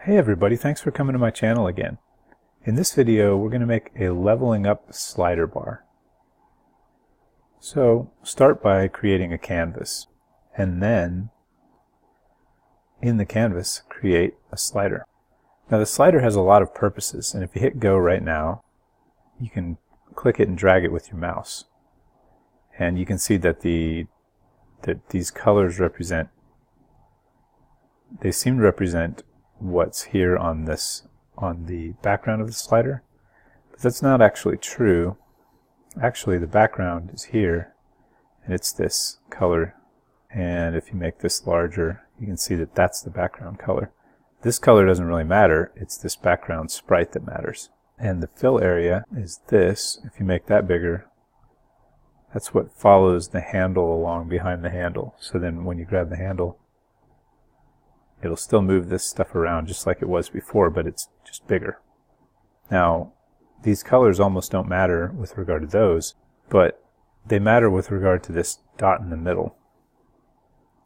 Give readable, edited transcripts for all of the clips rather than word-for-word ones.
Hey everybody, thanks for coming to my channel again. In this video we're going to make a leveling up slider bar. So start by creating a canvas and then in the canvas create a slider. Now the slider has a lot of purposes, and if you hit go right now you can click it and drag it with your mouse. And you can see that these colors seem to represent what's here on the background of the slider, but that's not actually true. Actually the background is here and it's this color, and if you make this larger you can see that that's the background color. This color doesn't really matter, it's this background sprite that matters. And the fill area is this. If you make that bigger, that's what follows the handle along behind the handle. So then when you grab the handle, it'll still move this stuff around just like it was before, but it's just bigger. Now, these colors almost don't matter with regard to those, but they matter with regard to this dot in the middle.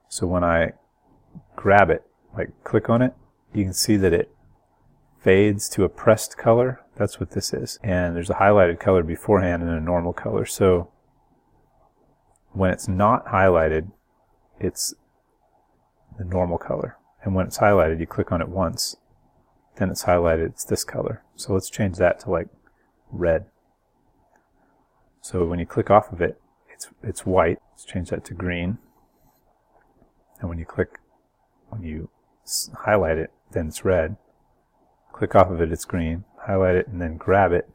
So when I grab it, like click on it, you can see that it fades to a pressed color. That's what this is. And there's a highlighted color beforehand and a normal color. So when it's not highlighted, it's the normal color. And when it's highlighted, you click on it once, then it's highlighted, it's this color. So let's change that to like red. So when you click off of it, it's white. Let's change that to green. And when you highlight it, then it's red. Click off of it, it's green. Highlight it and then grab it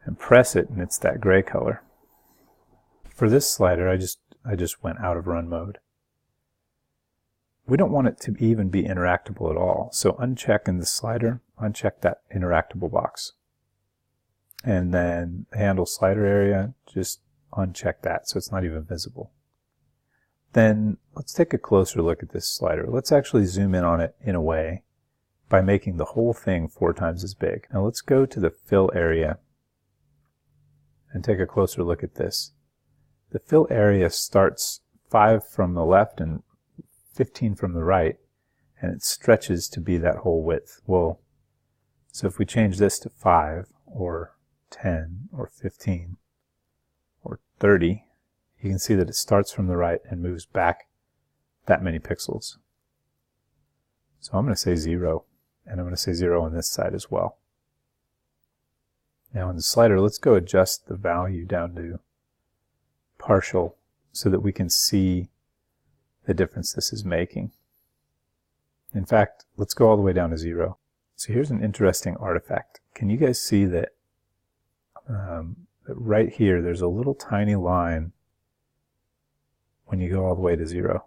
and press it, and it's that gray color. For this slider, I just went out of run mode. We don't want it to even be interactable at all. So uncheck in the slider, uncheck that interactable box. And then handle slider area, just uncheck that so it's not even visible. Then let's take a closer look at this slider. Let's actually zoom in on it in a way by making the whole thing 4 times as big. Now let's go to the fill area and take a closer look at this. The fill area starts 5 from the left and 15 from the right, and it stretches to be that whole width. Well, so if we change this to 5 or 10 or 15 or 30, you can see that it starts from the right and moves back that many pixels. So I'm going to say 0, and I'm going to say 0 on this side as well. Now in the slider, let's go adjust the value down to partial so that we can see the difference this is making. In fact, let's go all the way down to 0. So here's an interesting artifact. Can you guys see that that right here there's a little tiny line when you go all the way to 0?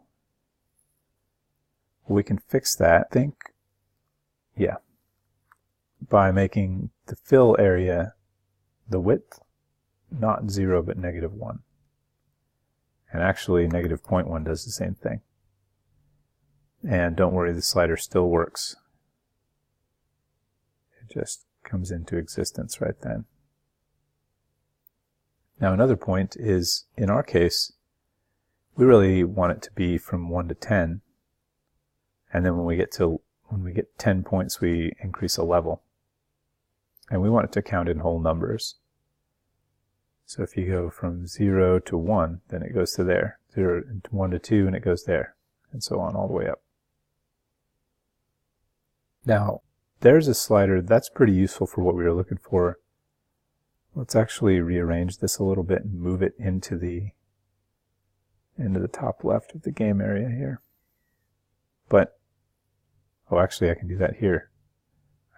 Well, we can fix that, by making the fill area, the width, not 0 but -1. And actually negative 0.1 does the same thing. And don't worry, the slider still works. It just comes into existence right then. Now another point is, in our case, we really want it to be from 1 to 10. And then when we get 10 points, we increase a level. And we want it to count in whole numbers. So if you go from 0 to 1, then it goes to there. 0 to 1 to 2, and it goes there. And so on all the way up. Now, there's a slider that's pretty useful for what we were looking for. Let's actually rearrange this a little bit and move it into the top left of the game area here. But, oh, actually I can do that here.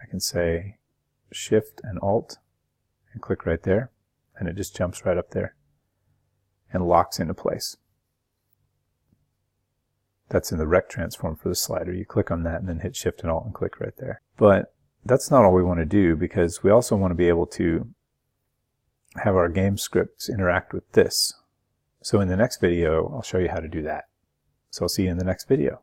I can say Shift and Alt and click right there. And it just jumps right up there and locks into place. That's in the rect transform for the slider. You click on that and then hit Shift and Alt and click right there. But that's not all we want to do, because we also want to be able to have our game scripts interact with this. So in the next video, I'll show you how to do that. So I'll see you in the next video.